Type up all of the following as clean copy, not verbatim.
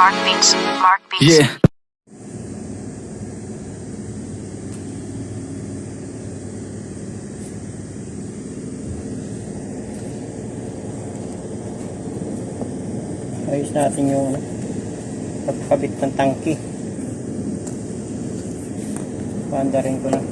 Mark Beats. Mark Beats. Yeah. Ayos natin yung pagkabit ng tangke. Paandarin ko na.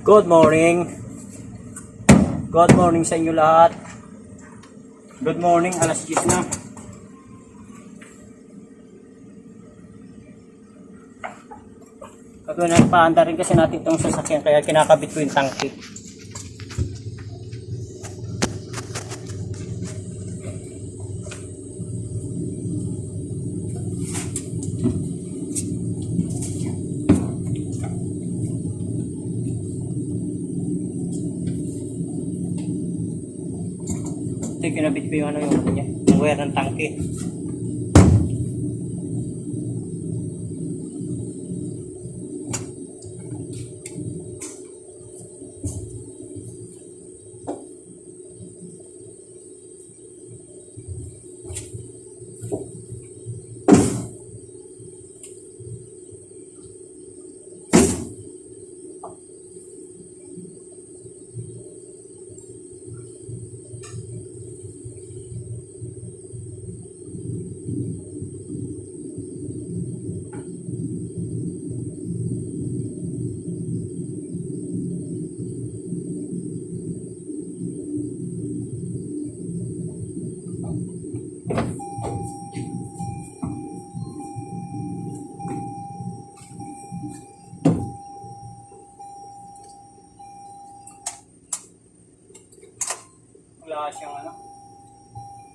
Good morning. Good morning sa inyo lahat. Good morning, alas 10 na. Nagpaanda rin kasi natin itong sasakyan kaya kinakabit ko yung tangke. Ito yung kinabit ko yung yung wire ng tangke.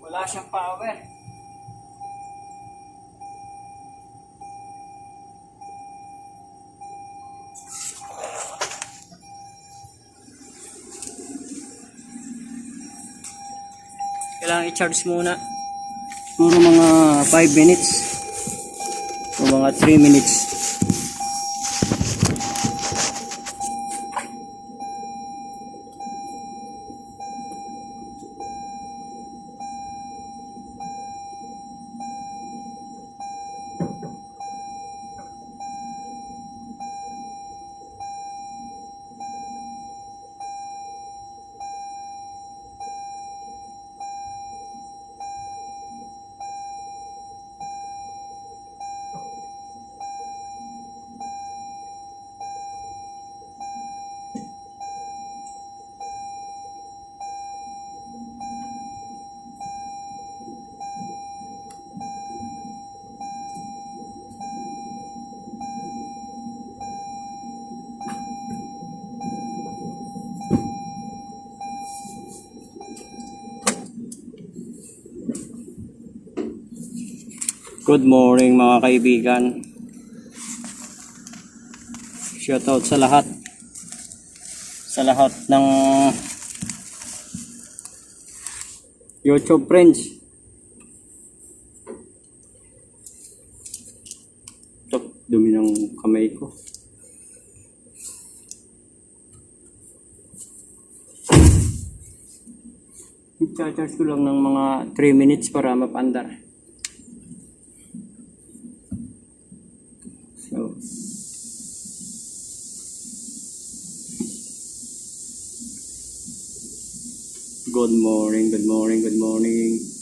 Wala siyang power. Kailangan i-charge muna. Siguro mga 5 minutes o mga 3 minutes. Good morning mga kaibigan. Shoutout sa lahat. Sa lahat ng YouTube friends. Dumi ng kamay ko. I-charge ko lang ng mga 3 minutes para mapandar. So, good morning, good morning, good morning.